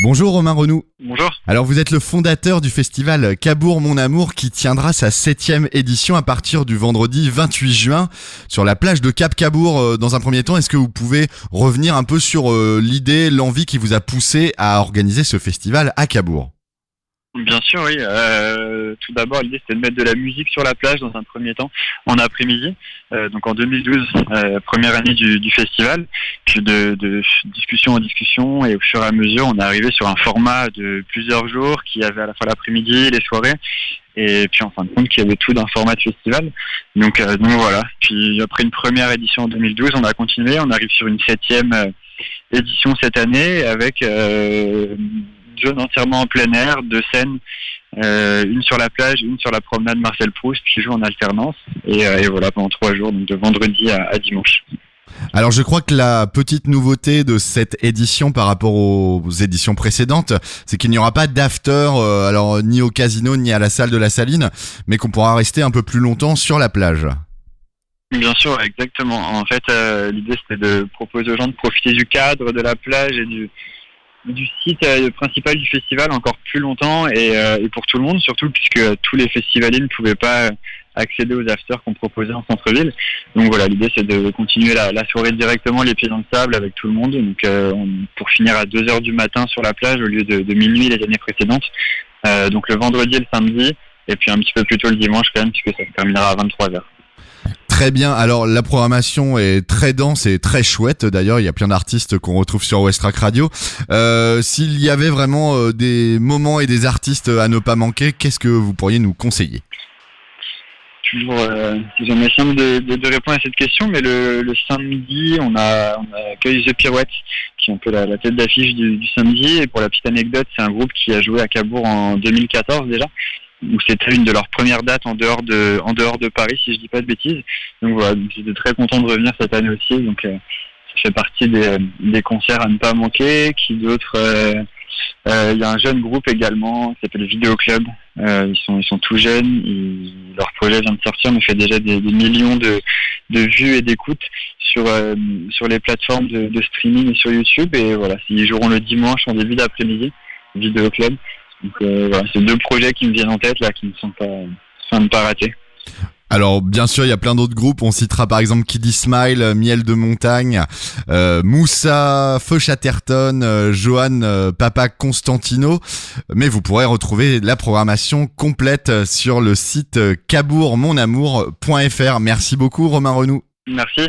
Bonjour Romain Renou. Bonjour. Alors vous êtes le fondateur du festival Cabourg Mon Amour qui tiendra sa 7e édition à partir du vendredi 28 juin sur la plage de Cap Cabourg. Dans un premier temps, est-ce que vous pouvez revenir un peu sur l'idée, l'envie qui vous a poussé à organiser ce festival à Cabourg ? Bien sûr, oui. Tout d'abord, l'idée c'était de mettre de la musique sur la plage dans un premier temps, en après-midi. Donc en 2012, première année du festival. Puis de discussion en discussion, et au fur et à mesure, on est arrivé sur un format de plusieurs jours qui avait à la fois l'après-midi, les soirées, et puis en fin de compte, qui avait tout d'un format de festival. Donc voilà. Puis après une première édition en 2012, on a continué. On arrive sur une 7e édition cette année avec zone entièrement en plein air, 2 scènes, une sur la plage, une sur la promenade Marcel Proust, qui joue en alternance, et voilà, pendant 3 jours, donc de vendredi à dimanche. Alors je crois que la petite nouveauté de cette édition par rapport aux éditions précédentes, c'est qu'il n'y aura pas d'after, alors ni au casino ni à la salle de la Saline, mais qu'on pourra rester un peu plus longtemps sur la plage. Bien sûr, exactement. En fait, l'idée c'était de proposer aux gens de profiter du cadre, de la plage et du site principal du festival encore plus longtemps, et pour tout le monde surtout, puisque tous les festivaliers ne pouvaient pas accéder aux afters qu'on proposait en centre-ville. Donc voilà, l'idée c'est de continuer la soirée directement les pieds dans le sable avec tout le monde, donc pour finir à 2h du matin sur la plage au lieu de minuit les années précédentes. Donc le vendredi et le samedi, et puis un petit peu plus tôt le dimanche quand même, puisque ça se terminera à 23h. Très bien, alors la programmation est très dense et très chouette, d'ailleurs il y a plein d'artistes qu'on retrouve sur Westrack Radio. S'il y avait vraiment des moments et des artistes à ne pas manquer, qu'est-ce que vous pourriez nous conseiller ? Toujours, c'est jamais simple de répondre à cette question, mais le samedi, on accueille The Pirouettes, qui est un peu la tête d'affiche du samedi, et pour la petite anecdote, c'est un groupe qui a joué à Cabourg en 2014 déjà, où c'était une de leurs premières dates en dehors de Paris, si je dis pas de bêtises. Donc voilà, j'étais très content de revenir cette année aussi. Donc ça fait partie des concerts à ne pas manquer. Qui d'autres? Il y a un jeune groupe également qui s'appelle Vidéo Club. Ils sont tout jeunes. Leur projet vient de sortir, mais fait déjà des millions de vues et d'écoutes sur les plateformes de streaming et sur YouTube. Et voilà, ils joueront le dimanche en début d'après-midi. Vidéo Club. Donc voilà, c'est 2 projets qui me viennent en tête là, qui ne sont pas ratés. Alors bien sûr il y a plein d'autres groupes, on citera par exemple Kiddy Smile, Miel de Montagne, Moussa, Feu Chatterton, Johan, Papa Constantino, mais vous pourrez retrouver la programmation complète sur le site cabourgmonamour.fr. Merci beaucoup Romain Renou. Merci.